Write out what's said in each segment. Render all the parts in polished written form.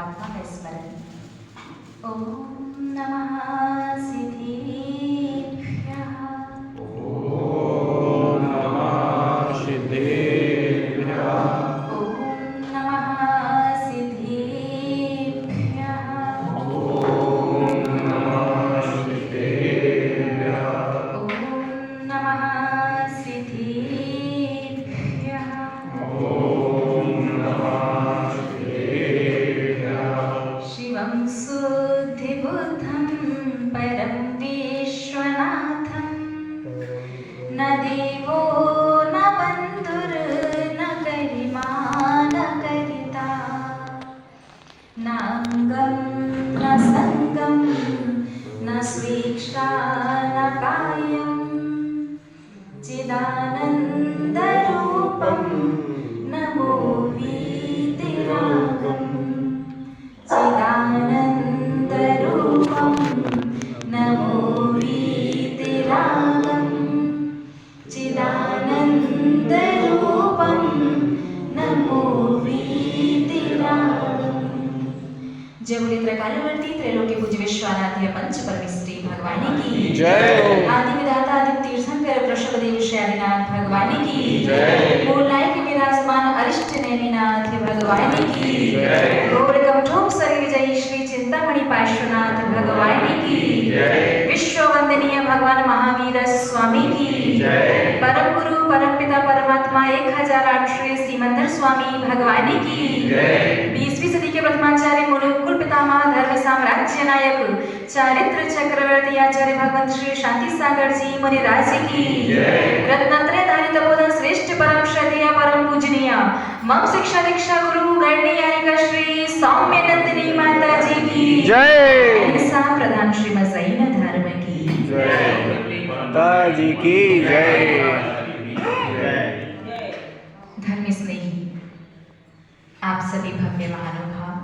परमात्मा का स्मरण। ओम नमः सिद्धेभ्यः। ओम नमः सिद्धेभ्यः। ओम नमः सिद्धेभ्यः। ओम नमः सिद्धेभ्यः। ओम नमः सिद्धेभ्यः। ओम नमः सिद्धेभ्यः। शिवं शुद्धिबुद्धं परं विश्वनाथं न देवो न बन्धुर्न गरिमा न गरिता न अङ्गं न सङ्गं न स्वेच्छा न कायं चिदानन्दरूपं नमो वीतिरागम् चिदानन्दरूपं नमो वीतिरागम् चिदानन्दरूपं नमो वीतिरागम्। जय बोले त्रकालवर्ती त्रैलोक्य पूज्य विश्वाराध्य पंच परमेष्ठी भगवानी की जय। आदि विधाता आदि तीर्थंकर वृषभदेव श्यादिनाथ भगवानी की जय। बोलाय के विराजमान अरिष्ट नैमिनाथ भगवानी की जय। गौरगमठोप सर विजयी श्री चिंतामणि पार्श्वनाथ भगवानी की जय। विश्व वंदनीय भगवान महावीर स्वामी की जय। परम गुरु परम पिता परमात्मा 1008 श्री सिमंदर स्वामी भगवानी की जय। 20वीं सदी के प्रथमाचार्य मुलुक कुल पितामह धर्म साम्राज्य नायक चारित्र चक्रवर्ती आचार्य भगवंत श्री शांति सागर जी मुनिराज जी की जय। रत्नत्रय धारी तपोधन श्रेष्ठ परम श्रद्धेय परम पूजनीय मम शिक्षा दीक्षा गुरु गणनीयारिका श्री सौम्य नंदिनी माता जी की जय। ऐसा प्रधान श्रीमद जैन धर्म की जय माता जी की जय। धर्म स्नेही आप सभी भव्य महानुभाव,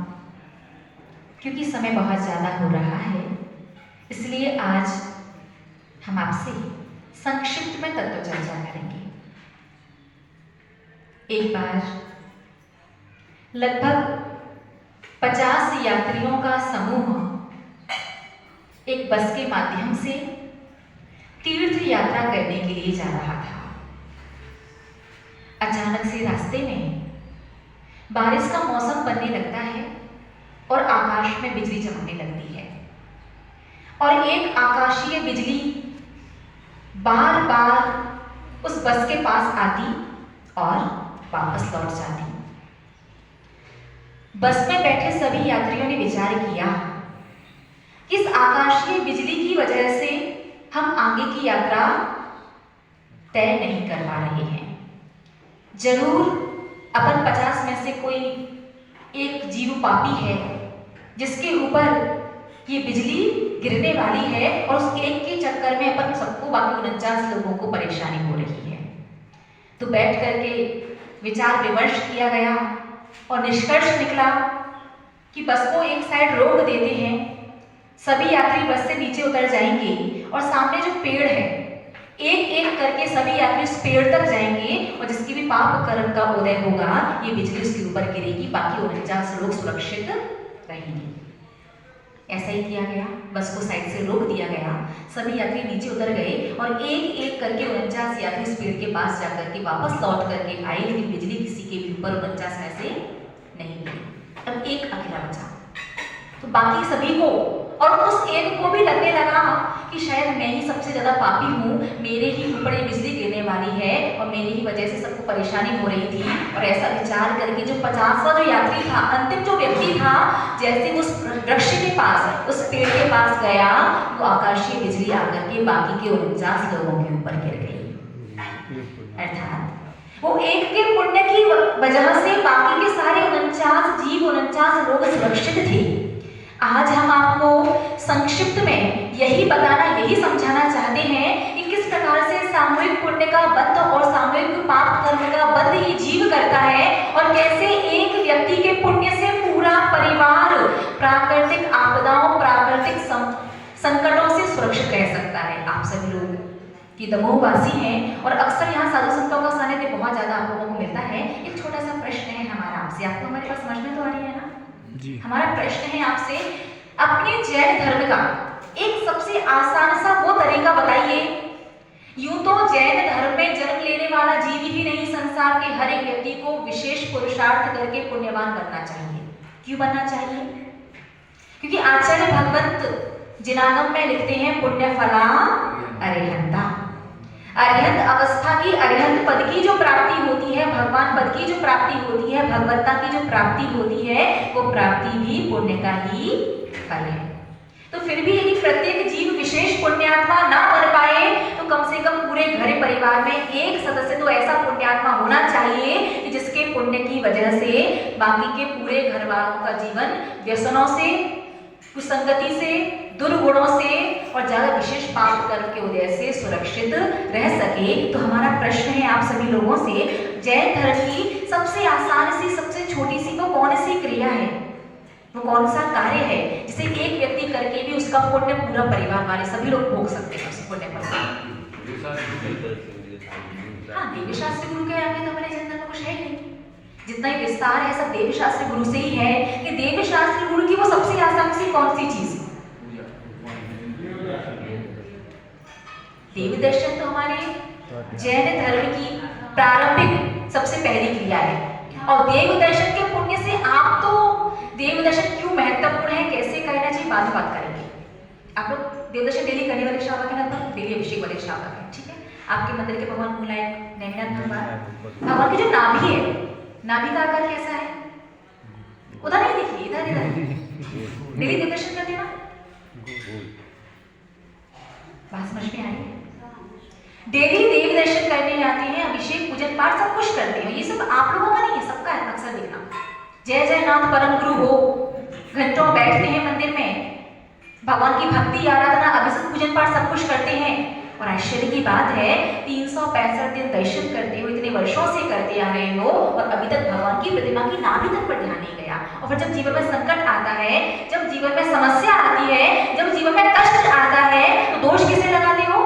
क्योंकि समय बहुत ज़्यादा हो रहा है इसलिए आज हम आपसे संक्षिप्त में तत्व चर्चा करेंगे। एक बार लगभग 50 यात्रियों का समूह एक बस के माध्यम से तीर्थ यात्रा करने के लिए जा रहा था। अचानक से रास्ते में बारिश का मौसम बनने लगता है और आकाश में बिजली चमकने लगती है और एक आकाशीय बिजली बार बार उस बस के पास आती और वापस लौट जाती। बस में बैठे सभी यात्रियों ने विचार किया कि इस आकाशीय बिजली की वजह से हम आगे की यात्रा तय नहीं कर पा रहे हैं। जरूर अपन 50 में से कोई एक जीव पापी है जिसके ऊपर ये बिजली गिरने वाली है और उस एक के चक्कर में अपन सबको बाकी 49 लोगों को परेशानी हो रही है। तो बैठ करके विचार विमर्श किया गया और निष्कर्ष निकला कि बस को एक साइड रोक देते हैं, सभी यात्री बस से नीचे उतर जाएंगे और सामने जो पेड़ है एक एक करके सभी यात्री उस पेड़ तक जाएंगे और जिसकी भी पाप कर्म का उदय होगा ये बिजली उसके ऊपर गिरेगी, बाकी 49 लोग सुरक्षित रहेंगे। ऐसा ही किया गया, बस को साइड से रोक दिया गया, सभी यात्री नीचे उतर गए और एक एक करके 49 यात्री उस पेड़ के पास जाकर के वापस लौट करके आए, लेकिन बिजली किसी के भी ऊपर 49 में से नहीं गिरी। अब एक अकेला बचा, तो बाकी सभी को और उस एक को भी लगने लगा कि शायद मैं ही सबसे ज्यादा पापी हूँ, मेरे ही ऊपर ये बिजली गिरने वाली है और मेरी ही वजह से सबको परेशानी हो रही थी। और ऐसा विचार करके जो 50वां जो यात्री था, अंतिम जो व्यक्ति था, जैसे उस वृक्ष के पास उस पेड़ के पास गया वो आकाशीय बिजली आकर के बाकी के 49 लोगों के ऊपर गिर गई। अर्थात वो एक के पुण्य की वजह से बाकी के सारे 49 जीव 49 लोग सुरक्षित थे। आज हम आपको संक्षिप्त में यही बताना, यही समझाना चाहते हैं कि किस प्रकार से सामूहिक पुण्य का बंध और सामूहिक पाप कर्म का बंध ये जीव करता है और कैसे एक व्यक्ति के पुण्य से पूरा परिवार प्राकृतिक आपदाओं, प्राकृतिक संकटों से सुरक्षित रह सकता है। आप सभी लोग की दमोहवासी हैं और अक्सर यहाँ साधु संतों का सानिध्य बहुत ज्यादा आप लोगों को मिलता है। एक छोटा सा प्रश्न है हमारा आपसे, आपको हमारी बात समझ में तो आ रही है ना? जी। हमारा प्रश्न है आपसे, अपने जैन धर्म का एक सबसे आसान सा वो तरीका बताइए। यूं तो जैन धर्म में जन्म लेने वाला जीव ही नहीं, संसार के हर एक व्यक्ति को विशेष पुरुषार्थ करके पुण्यवान बनना चाहिए। क्यों बनना चाहिए? क्योंकि आचार्य भगवत जिनागम में लिखते हैं, पुण्य फला अरिहंता। अरिहंत अवस्था की, अरिहंत पद की जो प्राप्ति होती है, भगवान पद की जो प्राप्ति होती है, भगवत्ता की जो प्राप्ति होती है, वो प्राप्ति भी पुण्य का ही फल है। तो फिर भी यदि प्रत्येक जीव विशेष पुण्यात्मा ना बन पाए तो कम से कम पूरे घर परिवार में एक सदस्य तो ऐसा पुण्यात्मा होना चाहिए कि जिसके पुण्य की वजह से बाकी के पूरे घर वालों का जीवन व्यसनों से, कुसंगति से, दुर्गुणों से और ज्यादा विशेष पाप कर्म के उदय से सुरक्षित रह सके। तो हमारा प्रश्न है आप सभी लोगों से, जैन धर्म की सबसे आसान सी, सबसे छोटी सी वो कौन सी क्रिया है, वो कौन सा कार्य है जिसे एक व्यक्ति करके भी उसका पुण्य पूरा परिवार वाले सभी लोग भोग सकते हैं उस पुण्य फल। हाँ, देवी शास्त्री गुरु के आगे तो हमारे जन्म में कुछ है नहीं। जितना ही विस्तार है सब देवी शास्त्री गुरु से ही है कि देवी शास्त्री गुरु की वो सबसे आसान सी कौन सी चीज है? देवी दर्शन तो हमारे जैन धर्म की प्रारंभिक सबसे पहली क्रिया है। और देव दर्शन के पुण्य से आप तो देव दर्शन क्यों महत्वपूर्ण है, कैसे करना चाहिए, बाद में बात करेंगे। आप लोग देव दर्शन डेली करने वाले श्रावक है ना, डेली अभिषेक वाले श्रावक है, ठीक है। आपके मंदिर के भगवान मूलायक नैमिनाथ भगवान की जो नाभि है, नाभि का आकार कैसा है? उधर नहीं देखिए, इधर इधर डेली देव दर्शन करते ना, बात समझ में आ रही है? डेली देव दर्शन करने जाते हैं, अभिषेक पूजन पाठ सब कुछ करते हैं। ये सब आप लोगों का नहीं है, सबका है। अक्सर देखना जय जय नाथ परम गुरु हो, घंटों बैठते हैं मंदिर में, भगवान की भक्ति आराधना अभिषेक पूजन पाठ सब कुछ करते हैं। और आश्चर्य की बात है 365 दिन दर्शन करते हो, इतने वर्षों से करते आ रहे हो और अभी तक भगवान की प्रतिमा की नाभि तक पर ध्यान नहीं गया। और फिर जब जीवन में संकट आता है, जब जीवन में समस्या आती है, जब जीवन में कष्ट आता है तो दोष किसे लगाते हो?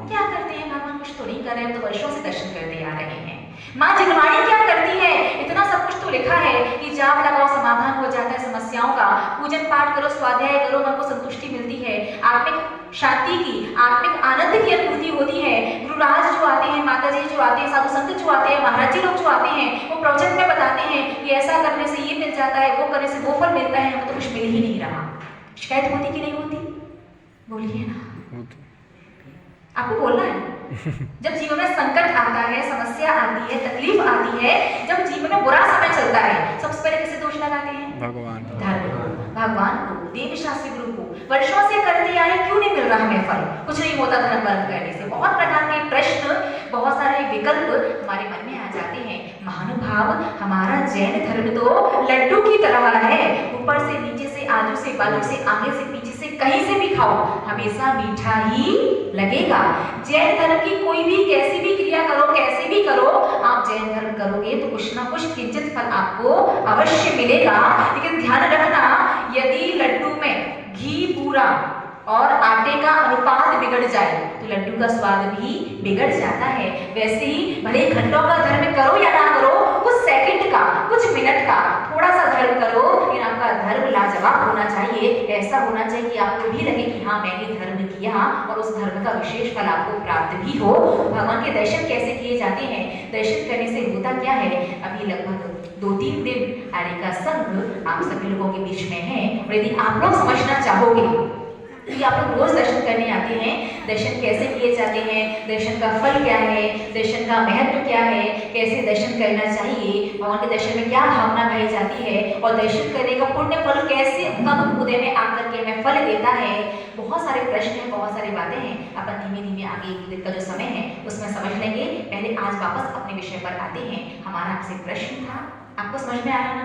क्या करते हैं? भगवान कुछ तो नहीं कर रहे हैं, तो वर्षों से दर्शन करते आ रहे हैं। माँ जिनवाणी क्या करती है? इतना सब कुछ तो लिखा है कि जाप लगाओ समाधान हो जाता है समस्याओं का, पूजन पाठ करो, स्वाध्याय करो, मन को संतुष्टि मिलती है, आत्मिक शांति की, आत्मिक आनंद की अनुभूति होती है। गुरुराज जो आते हैं, माता जी जो आते हैं, साधु संत जो आते हैं, महाराज जी लोग जो आते हैं, वो प्रवचन में बताते हैं कि ऐसा करने से ये मिल जाता है, वो करने से वो फल मिलता है, हमें तो कुछ मिल ही नहीं रहा। शिकायत होती कि नहीं होती? बोलिए ना, आपको बोलना है। जब जीवन में संकट आता है, समस्या आती है, तकलीफ आती है, जब जीवन में बुरा समय चलता है, सबसे पहले किसे दोष लगाते हैं? भगवान, भगवान को, देवी शास्त्री गुरु को। वर्षों से करते आए, क्यों नहीं मिल रहा हमें फल? कुछ नहीं होता धर्म कर्म करने से। बहुत प्रकार के प्रश्न, बहुत सारे विकल्प हमारे मन में आ जाते हैं। महानुभाव, हमारा जैन धर्म तो लड्डू की तरह है, ऊपर से नीचे से, आजू से बाजू से, आगे से पीछे से, कहीं से भी खाओ हमेशा मीठा ही लगेगा। जैन धर्म की कोई भी कैसी भी क्रिया करो, कैसे भी करो, आप जैन धर्म करोगे तो कुछ ना कुछ किंचित फल आपको अवश्य मिलेगा। लेकिन ध्यान रखना, यदि लड्डू में घी पूरा और आटे का अनुपात बिगड़ जाए तो लड्डू का स्वाद भी बिगड़ जाता है। वैसे ही भले घंटों का धर्म करो या ना करो, कुछ सेकंड का, कुछ मिनट का थोड़ा सा धर्म करो, लेकिन आपका धर्म लाजवाब होना चाहिए। ऐसा होना चाहिए कि आपको भी लगे कि हाँ मैंने धर्म किया और उस धर्म का विशेष फल आपको प्राप्त भी हो। भगवान के दर्शन कैसे किए जाते हैं? दर्शन करने से होता क्या है? अभी लगभग 2-3 दिन आर्य का संघ आप सभी लोगों के बीच में है, और यदि आप लोग समझना चाहोगे कि आप लोग रोज दर्शन करने आते हैं, दर्शन कैसे किए जाते हैं, दर्शन का फल क्या है, दर्शन का महत्व क्या है, कैसे दर्शन करना चाहिए, भगवान के दर्शन में क्या भावना भाई जाती है, और दर्शन करने का पुण्य फल कैसे कब उदय में आकर के हमें फल देता है। बहुत सारे प्रश्न हैं, बहुत सारी बातें हैं। अपन धीमे धीमे आगे एक दिन का जो समय है उसमें समझ लेंगे। पहले आज वापस अपने विषय पर आते हैं। हमारा आपसे प्रश्न था, आपको समझ में आया ना?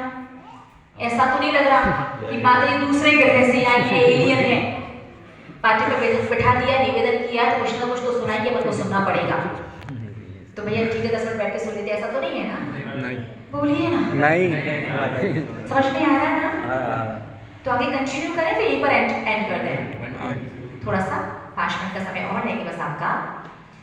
ऐसा तो नहीं लग रहा कि माता जी दूसरे ग्रह से आई है, एलियन है। पार्टी पे बैठा दिया, निवेदन किया, तो कुछ ना कुछ तो सुनाएंगे, अपन को सुनना पड़ेगा। तो भैया ठीक है 10 मिनट बैठ के सुन लेते, ऐसा तो नहीं है ना? नहीं, बोलिए ना। नहीं, समझ में आ रहा है ना? तो आगे कंटिन्यू करें, फिर यहीं पर एंड कर दें। थोड़ा सा 5 मिनट का समय और लेंगे बस आपका।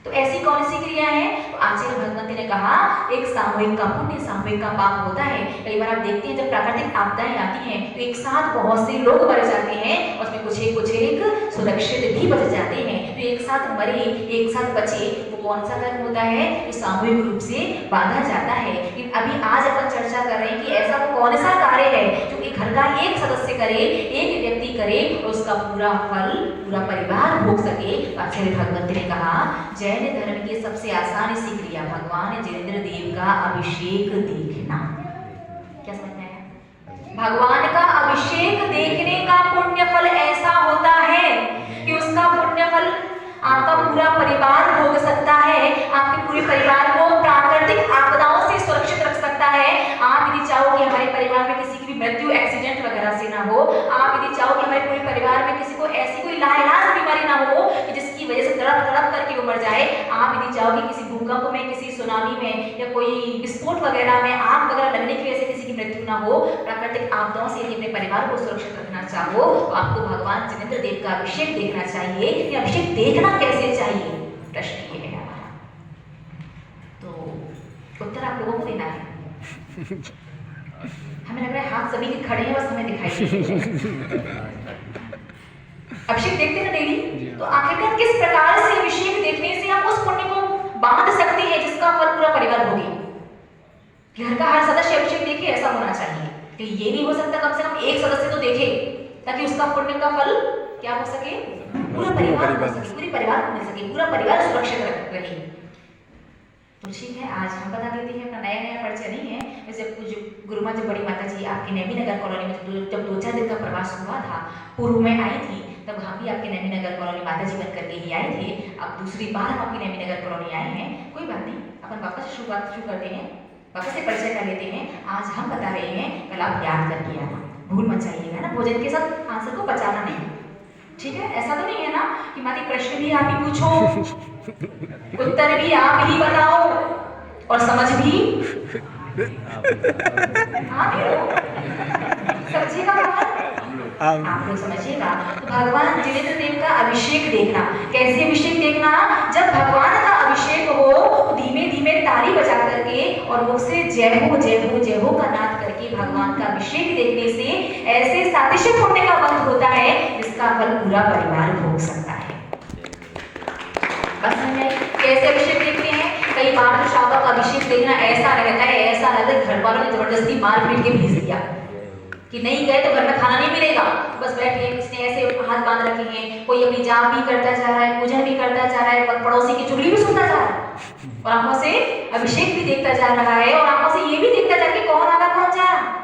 तो ऐसी कौन सी क्रिया है? तो आचार्य भगवती ने कहा एक सामूहिक का पुण्य, सामूहिक का पाप होता है। कई बार आप देखते हैं जब प्राकृतिक आपदाएं आती हैं तो एक साथ बहुत से लोग मर जाते हैं और उसमें कुछ एक सुरक्षित भी बच जाते हैं। तो एक साथ मरे, एक साथ बचे, वो कौन सा कर्म होता है? जो सामूहिक रूप से बांधा जाता है। लेकिन अभी आज अपन चर्चा कर रहे हैं कि ऐसा वो कौन सा कार्य है जो कि घर का एक सदस्य करे, एक व्यक्ति करे और उसका पूरा फल पूरा परिवार भोग सके। आचार्य भगवती ने कहा जैन धर्म की सबसे आसान सी क्रिया भगवान जिनेंद्र देव का अभिषेक देखना। क्या समझ में आया? भगवान का अभिषेक देखने का पुण्य फल ऐसा होता है कि उसका पुण्य फल आपका पूरा परिवार भोग सकता है। आपके पूरे परिवार को प्राकृतिक आपदाओं से सुरक्षित रख सकता है। आप यदि चाहो कि हमारे परिवार में किसी की भी मृत्यु एक्सीडेंट वगैरह से ना हो, आप यदि चाहो कि हमारे पूरे परिवार में किसी को ऐसी कोई लाइलाज बीमारी ना हो कि जिसकी वजह से तड़प तड़प करके वो मर जाए, आप यदि चाहो कि किसी भूकंप में, किसी सुनामी में या कोई विस्फोट वगैरह में आग वगैरह लगने की वजह से किसी की मृत्यु ना हो, प्राकृतिक आपदाओं से यदि अपने परिवार को सुरक्षित रखना चाहो तो आपको भगवान जिनेंद्र देव का अभिषेक देखना चाहिए। ये अभिषेक देखना कैसे चाहिए? प्रश्न ये है हमारा, तो उत्तर आप लोगों को देना है। हमें लग रहा है हाथ सभी के खड़े हैं, बस हमें दिखाई अभिषेक देखते हैं डेली, तो आखिरकार किस प्रकार से अभिषेक देखने से हम उस पुण्य को बांध सकते हैं जिसका फल पूरा परिवार भोगे। घर का हर सदस्य अभिषेक देखे, ऐसा होना चाहिए कि ये नहीं हो सकता कम से कम एक सदस्य तो देखे ताकि उसका पुण्य का फल क्या हो सके? पूरा परिवार हो सके, पूरे परिवार को मिल सके, पूरा परिवार सुरक्षित रहे। तो ठीक है, आज हम बता देते हैं, अपना नया परिचय नहीं है। वैसे कुछ गुरुमा जी, बड़ी माता जी आपकी नैमी नगर कॉलोनी में जब 2-4 दिन का प्रवास हुआ था, पूर्व में आई थी, तब हम भी आपके नैमी नगर कॉलोनी माता जी बन करके ही आए थे। अब दूसरी बार हम आपकी नैमी नगर कॉलोनी आए हैं, कोई बात नहीं, अपन वापस शुरुआत शुरू करते हैं, वापस से परिचय कर लेते हैं। आज हम बता रहे हैं, कल आप याद करके आना, भूल मत जाइएगा ना, भोजन के साथ आंसर को बचाना नहीं, ठीक है? ऐसा तो नहीं है ना कि माती प्रश्न भी आप ही पूछो, उत्तर भी आप ही बताओ और समझ भी आप ही हो। समझिएगा आप लोग, समझिएगा। तो भगवान जिनेंद्र देव का अभिषेक देखना, कैसे अभिषेक देखना? जब भगवान का अभिषेक हो तो धीमे धीमे ताली बजा करके और मुख से जय हो जय हो जय हो का नाद करके भगवान का अभिषेक देखने से ऐसे सातिशय पुण्य का बंध होता है जिसका फल पूरा परिवार भोग सकता है। बस हमें कैसे अभिषेक देखते हैं? कई बार तो शाबा का अभिषेक देखना ऐसा रहता है, ऐसा रहता है घर वालों ने जबरदस्ती मार पीट के भेज दिया कि नहीं गए तो घर में खाना नहीं मिलेगा, बस बैठिए। किसने ऐसे हाथ बांध रखे हैं, कोई अपनी जाप भी करता जा रहा है, पूजन भी करता जा रहा है, पड़ोसी की चुगली भी सुनता जा रहा है और आंखों से अभिषेक भी देखता जा रहा है और आंखों से ये भी देखता जा रहा है कि कौन आगा कौन जा रहा,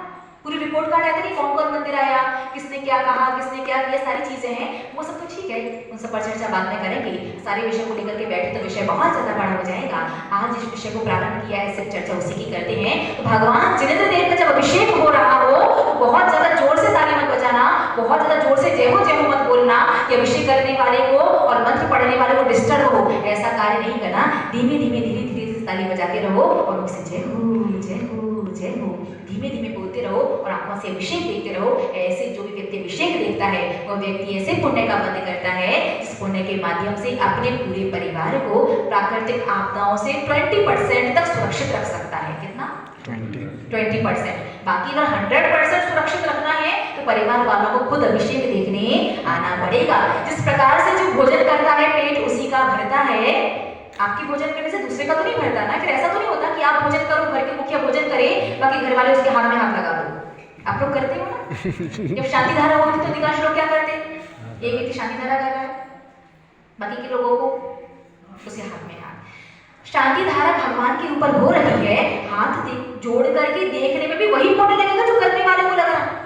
पूरी रिपोर्ट कार्ड आया था कि कौन कौन मंदिर आया, किसने क्या कहा, किसने क्या किया, सारी चीजें हैं। वो सब तो ठीक है, उन सब पर चर्चा बाद में करेंगे। सारे विषय को लेकर के बैठे तो विषय बहुत ज्यादा बड़ा हो जाएगा। आज जिस विषय को प्रारंभ किया है सिर्फ चर्चा उसी की करते हैं। तो भगवान जिनेंद्र देव का जब अभिषेक हो रहा हो तो बहुत ज्यादा जोर से ताली मत बजाना, बहुत ज्यादा जोर से जय हो मत बोलना कि अभिषेक करने वाले को और मंत्र पढ़ने वाले को डिस्टर्ब हो, ऐसा कार्य नहीं करना। धीमे धीमे धीरे धीरे से ताली बजाते रहो और मुझसे जय हो जय हो जय हो धीमे धीमे बोलते रहो और आंखों से अभिषेक देखते रहो। ऐसे जो भी व्यक्ति अभिषेक देखता है वो व्यक्ति ऐसे पुण्य का बंध करता है जिस पुण्य के माध्यम से अपने पूरे परिवार को प्राकृतिक आपदाओं से 20% तक सुरक्षित रख सकता है। कितना? 20%। बाकी अगर 100% सुरक्षित रखना है तो परिवार वालों को खुद अभिषेक देखने आना पड़ेगा। जिस प्रकार से जो भोजन करता है पेट उसी का भरता है, आपकी भोजन करने से दूसरे का तो नहीं भरता ना। फिर ऐसा तो नहीं होता कि आप भोजन करो, घर के मुखिया भोजन करे, बाकी घर वाले उसके हाथ में हाथ लगा दो। आप लोग करते हो ना? जब शांति धारा होती तो अधिकांश लोग क्या करते? एक व्यक्ति शांति धारा कर रहा है, बाकी के लोगों को उसके हाथ में हाथ। शांति धारा भगवान के ऊपर हो रही है, हाथ जोड़ करके देखने में भी वही पुण्य लगेगा जो करने वाले को लग रहा है।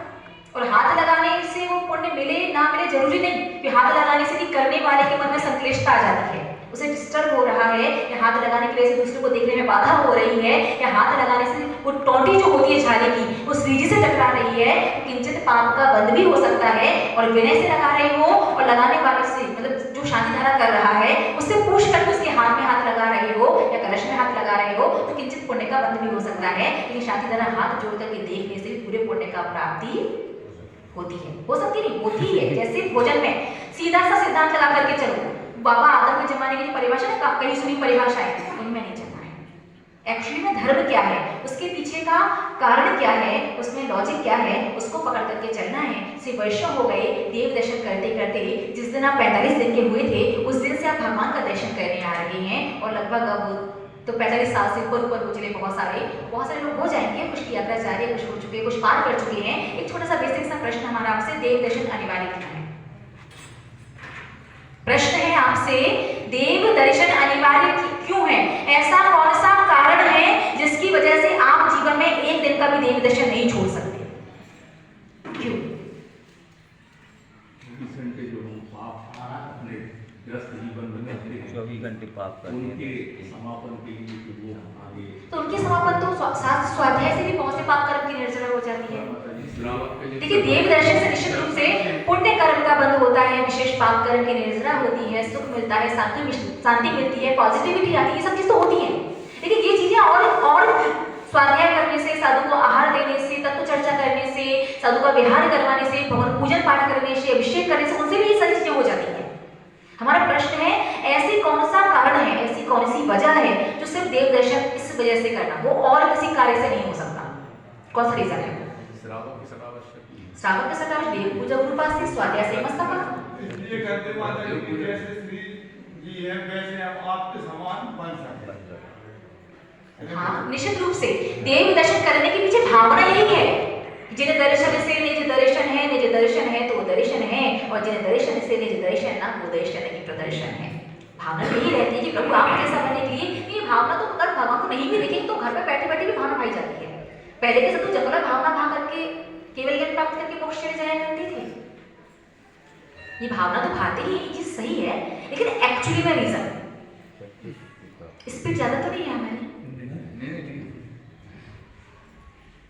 और हाथ लगाने से वो पुण्य मिले ना मिले जरूरी नहीं कि हाथ लगाने से कि करने वाले के मन में संक्लिष्टता आ जाती है, उसे डिस्टर्ब हो रहा है या हाथ लगाने की वजह से दूसरे को देखने में बाधा हो रही है या हाथ लगाने से वो टोटी जो होती है झाले की वो श्रीजी से टकरा रही है, किंचित पाप का बंध भी हो सकता है। और विनय से लगा रहे हो और लगाने वाले से मतलब जो शांति धारा कर रहा है उससे पूछ करके उसके हाथ में हाथ लगा रहे हो या कलश में हाथ लगा रहे हो तो किंचित पुण्य का बंध भी हो सकता है। लेकिन शांति धारा हाथ जोड़ करके देखने से पूरे पुण्य का प्राप्ति होती है, हो सकती नहीं होती है। जैसे भोजन में सीधा सा सिद्धांत लगा करके चलो, बाबा आदम के जमाने की जो परिभाषा है, कहीं सुनी परिभाषा है, उनमें नहीं चलना है। एक्चुअली में धर्म क्या है, उसके पीछे का कारण क्या है, उसमें लॉजिक क्या है, उसको पकड़ करके चलना है। सिर्फ वर्षों हो गए देव दर्शन करते करते, जिस दिन आप 45 दिन के हुए थे उस दिन से आप भगवान का दर्शन करने आ रहे हैं, और लगभग अब तो 45 साल से ऊपर गुजरे बहुत सारे लोग हो जाएंगे। कुछ की यात्रा जारी है, कुछ हो चुके, कुछ पार कर चुके हैं। एक छोटा सा बेसिक सा प्रश्न हमारा आपसे, देव दर्शन अनिवार्य क्यों है? प्रश्न है आपसे, देव दर्शन अनिवार्य क्यों है? ऐसा कौन सा कारण है जिसकी वजह से आप जीवन में एक दिन का भी देव दर्शन नहीं छोड़ सकते? क्यों? 24 घंटे पाप करते हैं, उनके समापन के लिए कि वो आगे, तो उनके समापन तो शास्त्र स्वाध्याय से भी बहुत से पाप कर्म की निर्जरा हो जाती है। देखिए, देव दर्शन से निश्चित रूप से पुण्य कर्म का बंध होता है, विशेष पाप कर्म की निर्जरा होती है, सुख मिलता है, शांति मिलती है, पॉजिटिविटी आती है, ये सब चीज तो होती है। लेकिन ये चीजें और स्वाध्याय करने से, साधु को आहार देने से, तत्व चर्चा करने से, साधु का विहार करवाने से, भगवान पूजन पाठ करने से, अभिषेक करने से, उनसे भी ये सारी चीजें हो जाती है। हमारा प्रश्न है, ऐसी कौन सा कारण है, ऐसी कौन सी वजह है जो सिर्फ देव दर्शन इस वजह से करना, वो और किसी कार्य से नहीं हो सकता? कौन सा रीजन है? श्रावक की सदावश्यक, श्रावक के सकाश, देव पूजा उपास से, स्वाध्याय से मस्तक, इसलिए कहते माता जी की जैसे श्री जी है वैसे हम आपके समान बन सकते हैं। हाँ, निश्चित रूप से देव दर्शन करने के पीछे भावना यही है, जिन्हें दर्शन से निज दर्शन है, निज दर्शन है तो वो दर्शन है, और जिन्हें दर्शन से निज दर्शन ना, वो दर्शन नहीं प्रदर्शन है। भावना यही रहती है कि प्रभु आप जैसा बनने के लिए। ये भावना तो अगर भगवान को नहीं भी देखेंगे तो घर में बैठे बैठे भी भावना भाई जाती है। पहले के सब तो जंगल में भावना भा करके केवल ज्ञान प्राप्त करके मोक्ष चले जाया करती थी। ये भावना तो भाती ही, ये चीज सही है, लेकिन एक्चुअली में रीजन स्पीड ज्यादा तो नहीं है हमारी।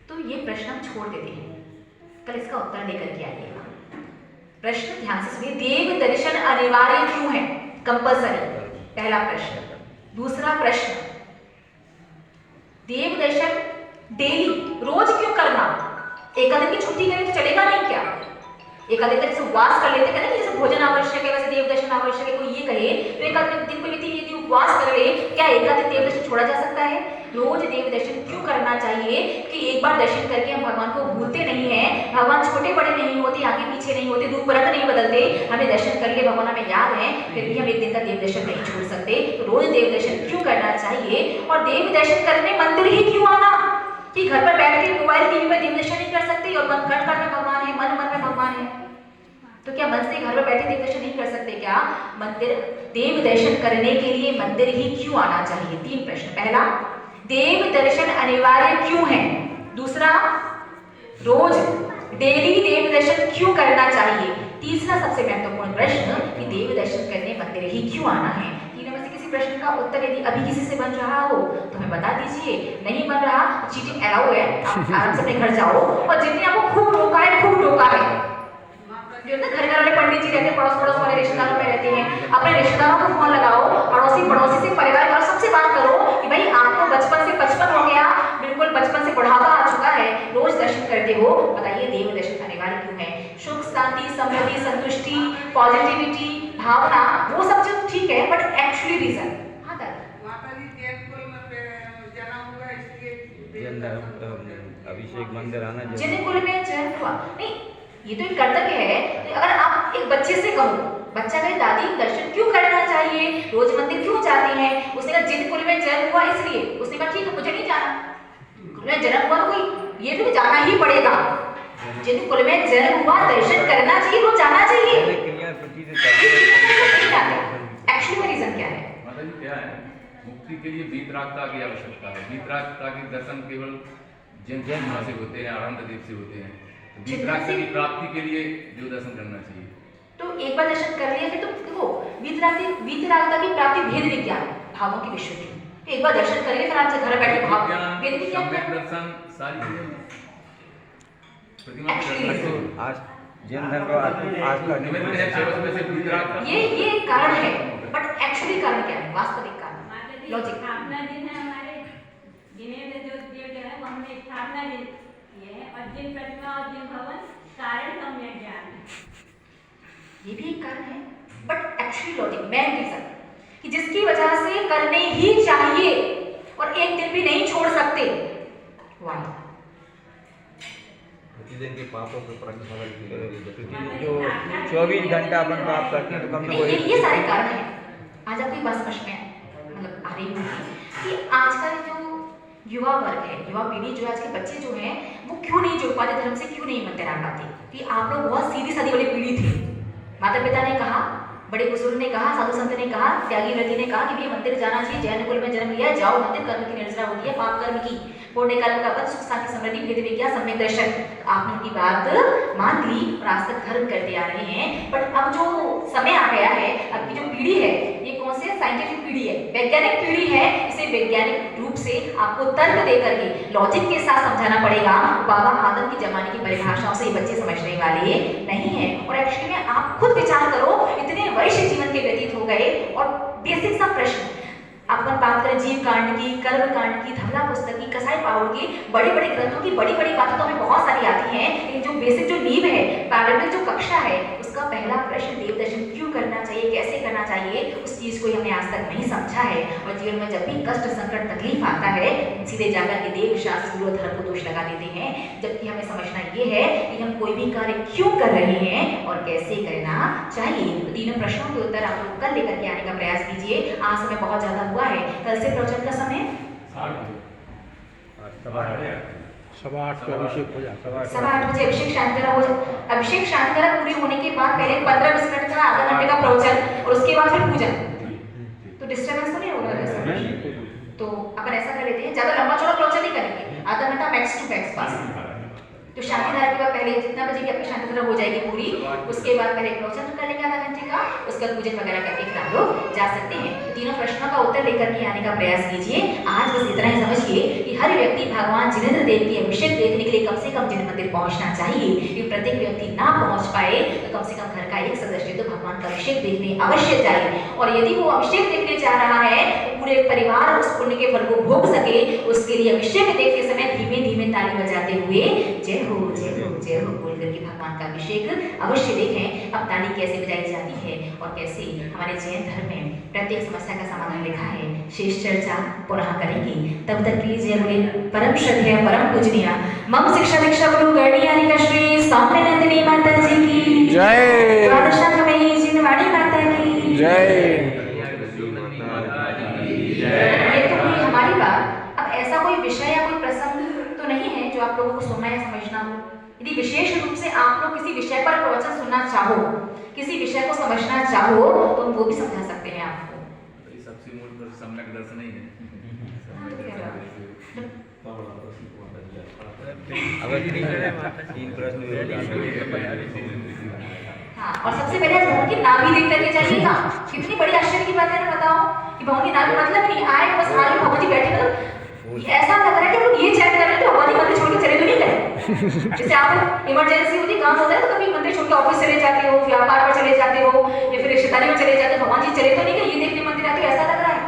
तो ये प्रश्न हम छोड़ देते हैं, कल इसका उत्तर लेकर के आइएगा। प्रश्न ध्यान से सुनिए, देव दर्शन अनिवार्य क्यों है, कंपल्सरी, पहला प्रश्न। दूसरा प्रश्न, देव दर्शन डेली रोज क्यों करना? एक दिन की छुट्टी करें तो चलेगा नहीं क्या? एक आधे दिन से उपवास कर लेते हैं, जैसे भोजन आवश्यक है वैसे देव दर्शन आवश्यक है, कोई ये कहे तो एक आधे दिन को यदि उपवास कर ले, क्या एक आधे देव दर्शन छोड़ा जा सकता है? रोज देव दर्शन क्यों करना चाहिए? कि एक बार दर्शन करके हम भगवान को भूलते नहीं है, भगवान छोटे बड़े नहीं होते, आगे पीछे नहीं होते, दूर परत नहीं बदलते, हमें दर्शन कर लिए भगवान हमें याद है, फिर भी हम एक दिन का देव दर्शन नहीं छोड़ सकते। तो रोज देव दर्शन क्यों करना चाहिए? और देव दर्शन करने मंदिर ही क्यों आना? कि घर पर बैठ के मोबाइल टीवी में देव दर्शन नहीं कर सकते, और मन कण में भगवान है, मन में भगवान है, तो क्या मन से घर में बैठे देव दर्शन नहीं कर सकते क्या? मंदिर, देव दर्शन करने के लिए मंदिर ही क्यों आना चाहिए? 3 प्रश्न। पहला, देव दर्शन अनिवार्य क्यों है? दूसरा, रोज डेली देव दर्शन क्यों करना चाहिए? तीसरा सबसे महत्वपूर्ण प्रश्न कि देव दर्शन करने मंदिर ही क्यों आना है? तीनों में से किसी प्रश्न का उत्तर यदि अभी किसी से बन रहा हो तो हमें बता दीजिए, नहीं बन रहा तो चीटिंग अलाउ है, आप आराम से अपने घर जाओ। और जितने आपको खूब रोका है, जो ना घर वाले पंडित जी रहते हैं, पड़ोस वाले रिश्तेदारों में रहते हैं, अपने रिश्तेदारों को फोन लगाओ, पड़ोसी से, परिवार वालों सबसे बात करो कि भाई आपको बचपन से 55 हो गया, बिल्कुल बचपन से बुढ़ापा आ चुका है, रोज दर्शन करते हो, बताइए देव दर्शन अनिवार्य क्यों है? सुख, शांति, समृद्धि, संतुष्टि, पॉजिटिविटी, भावना, वो सब जो ठीक है, बट एक्चुअली रीजन। हाँ अभिषेक मंदिर आना जिन कुल में जन्म हुआ नहीं, ये तो एक कर्तव्य है। तो अगर आप एक बच्चे से कहो, बच्चा कहे दादी दर्शन क्यों करना चाहिए, रोज मंदिर क्यों जाती हैं? उसने कहा जिन कुल में जन्म हुआ इसलिए। उसने कहा ठीक है, मुझे नहीं जाना, कुल में जन्म हुआ तो कोई ये तो जाना ही पड़ेगा। जिन कुल में जन्म हुआ दर्शन करना चाहिए, वो जाना चाहिए। एक्चुअली रीजन क्या है? माता जी क्या है, मुक्ति के लिए वीतरागता की आवश्यकता है। वीतरागता के दर्शन केवल जैन से होते हैं, आनंद देव से होते हैं। वीतरागता की प्राप्ति के लिए जो दर्शन करना चाहिए। तो एक बार दर्शन कर लिया, फिर तो देखो वीतरागता की प्राप्ति भेद विज्ञान, भावों की विशुद्धि। एक बार दर्शन कर लिया, फिर आपसे घर बैठे भाव भेद विज्ञान दर्शन सारी प्रतिमा आज जैन धर्म को आज का ये कारण है, बट एक्चुअली कारण क्या है? वास्तविक कारण, लॉजिक। स्थापना दिन है हमारे जिन्हें जो देव है वो हमने स्थापना दिन किए हैं, और जिन प्रतिमा और जिन भवन कारण सम्यक ज्ञान है, ये भी एक कारण है, but actually logic main reason कि जिसकी वजह से करने ही चाहिए और एक दिन भी नहीं छोड़ सकते। वाई? प्रतिदिन के पापों के प्रतिदिन जो 24 घंटा अपन पाप करते हैं तो कम से ये सारे कारण हैं। आज आपकी बात समझ में मतलब आ रही होगी कि आज का जो युवा वर्ग है, युवा पीढ़ी जो है, आज के बच्चे जो हैं वो क्यों नहीं जुड़ पाते धर्म से, क्यों नहीं मनते रह पाते? कि आप लोग बहुत सीधी सादी वाली पीढ़ी थी। माता पिता ने कहा, बड़े बुजुर्ग ने कहा, साधु संत ने कहा, त्यागी व्रती ने कहा कि भैया मंदिर जाना चाहिए, जैन कुल में जन्म लिया है, जाओ मंदिर, कर्म की निर्जरा होती है, पाप कर्म की, पुण्य कर्म का पद, सुख शांति समृद्धि भेद विज्ञा सम्यक दर्शन। आपने उनकी बात मान ली और आज तक धर्म करते आ रहे हैं। बट अब जो समय आ गया है, अब की जो पीढ़ी है, ये कौन से साइंटिफिक पीढ़ी है, वैज्ञानिक पीढ़ी है। इसे वैज्ञानिक रूप से आपको तर्क दे करके लॉजिक के साथ समझाना पड़ेगा। बाबा आदम के जमाने की परिभाषाओं से ये बच्चे समझने वाले नहीं है। और एक्चुअली में आप खुद विचार करो, इतने वर्ष जीवन के व्यतीत हो गए और बेसिक सा प्रश्न, अपन बात करें जीव कांड की, कर्म कांड की, धवला पुस्तक की, कसाई पाउल की, बड़े बड़े ग्रंथों की बड़ी बड़ी बातें तो हमें बहुत सारी आती हैं, लेकिन जो बेसिक जो नींव है, प्रारंभिक जो कक्षा है, उसका पहला प्रश्न देव दर्शन क्यों करना चाहिए, कैसे करना चाहिए, उस चीज को हमने आज तक नहीं समझा है। और जीवन में जब भी कष्ट संकट तकलीफ आता है, सीधे जाकर के देव शास्त्र गुरु धर्म को दोष लगा देते हैं, जबकि हमें समझना ये है कि हम कोई भी कार्य क्यों कर रहे हैं और कैसे करना चाहिए। तो तीनों प्रश्नों के उत्तर आप लोग कल लेकर के आने का प्रयास कीजिए। आज समय बहुत ज्यादा हुआ है, कल से प्रवचन का समय 8:15 पे अभिषेक हो जाता है। 8:15 बजे अभिषेक शांतिकरा हो जाए। अभिषेक शांतिकरा पूरी होने के बाद पहले 15-20 मिनट का आधा घंटे का प्रवचन और उसके बाद फिर पूजन। तो डिस्टर्बेंस तो नहीं होगा वैसे? तो अपन ऐसा कर लेते हैं, ज्यादा लंबा चौड़ा प्रवचन नहीं करेंगे, आधा घंटा मैक्स टू मैक्स बस। तो शांतिधारा के बाद पहले जितना बजे की आपकी शांतिधारा हो जाएगी पूरी, उसके बाद पहले प्रवचन कर लेंगे आधा घंटे का, उसका पूजन वगैरह करके फिर आप लोग जा सकते हैं। तो तीनों प्रश्नों का उत्तर लेकर के आने का प्रयास कीजिए। आज बस इतना ही समझिए कि हर व्यक्ति भगवान जिनेंद्र देव की अभिषेक देखने के लिए कम से कम जिन मंदिर पहुंचना चाहिए। कि प्रत्येक व्यक्ति ना पहुंच पाए तो कम से कम घर का एक सदस्य तो भगवान का अभिषेक देखने अवश्य जाए। और यदि वो अभिषेक देखने जा रहा है तो पूरे परिवार उस पुण्य के फल को भोग सके, उसके लिए अभिषेक देखते समय धीमे धीमे ताली बजाते हुए जय हो जय हो जय हो बोल करके भगवान का अभिषेक अवश्य देखें। अब ताली कैसे बजाई जाती है और कैसे हमारे जैन धर्म में प्रत्येक समस्या का समाधान लिखा है, शेष चर्चा पुनः करेंगे। तब तक के लिए जय बोले परम श्रद्धेय परम पूजनीय मम शिक्षा दीक्षा गुरु गणियानिका श्री सौम्यनंदिनी माता जी की जय। द्वादशांगमयी जिनवाणी माता की जय। ये तो हुई हमारी बात। अब ऐसा कोई विषय या कोई प्रसंग तो नहीं है जो आप लोगों को सुनना या समझना हो। यदि विशेष रूप से आप लोग किसी विषय पर प्रवचन सुनना चाहो, किसी विषय को समझना चाहो, तो वो भी समझा सकते हैं आपको। सबसे मूल पर सम्यक दर्शन ही है। अगर तीन प्रश्न हाँ, और सबसे पहले भगवान की नाभि देख करके जाइएगा। कितनी बड़ी आश्चर्य की बात है ना, बताओ कि भगवान की नाभि मतलब नहीं आए बस आए भगवान जी बैठे, मतलब ऐसा लग रहा है कि लोग ये चेक कर रहे हैं कि भगवान जी मंदिर छोड़ के चले तो नहीं गए। जैसे आप इमरजेंसी होती काम होता है तो कभी मंदिर छोड़ के ऑफिस चले जाते हो, व्यापार पर चले जाते हो या फिर रिश्तेदारी में चले जाते हो, भगवान जी चले तो नहीं गए, ये देखने मंदिर आते हो, ऐसा लग रहा है।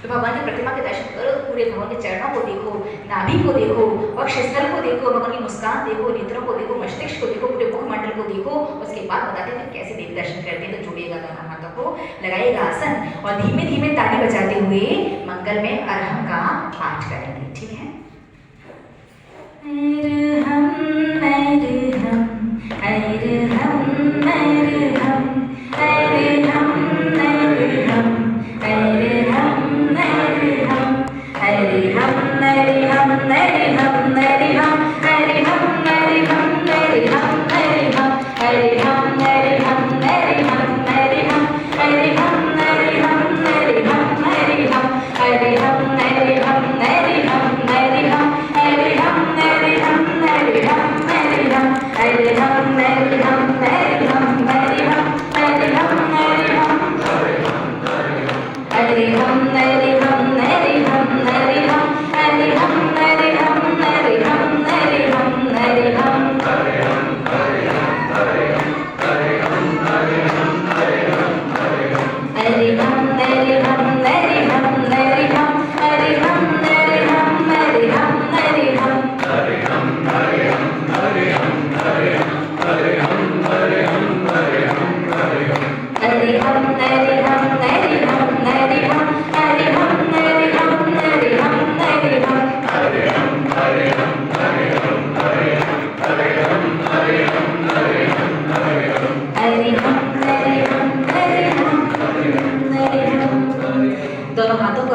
तो भगवान की प्रतिमा के दर्शन करो, पूरे भगवान के चरणों को देखो, नाभि को देखो, वक्षस्थल को देखो, भगवान की मुस्कान देखो, नेत्रों को देखो, मस्तिष्क को देखो, पूरे मुखमंडल को देखो। उसके बाद बताते हैं कैसे देवी दर्शन करते हैं। तो जोड़िएगा दोनों हाथों को, लगाइएगा आसन और धीमे धीमे ताली बजाते हुए मंगल में अरहम का पाठ करेंगे। ठीक है? अरहम अरहम अरहम अरहम अरहम अरहम अरहम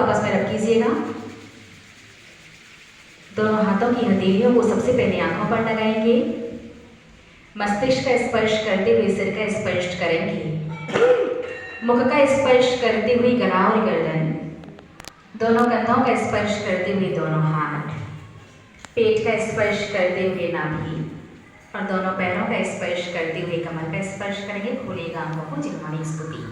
आपस में रब कीजिएगा। दोनों हाथों की हथेलियों को सबसे पहले आंखों पर लगाएंगे। मस्तिष्क का स्पर्श करते हुए सिर का स्पर्श करेंगे। मुख का स्पर्श करते हुए गला और गर्दन, दोनों कंधों का स्पर्श करते हुए दोनों हाथ, पेट का स्पर्श करते हुए नाभि और दोनों पैरों का स्पर्श करते हुए कमर का स्पर्श करेंगे। खोलिएगा आंखों को, जिह्वानी स्तुति।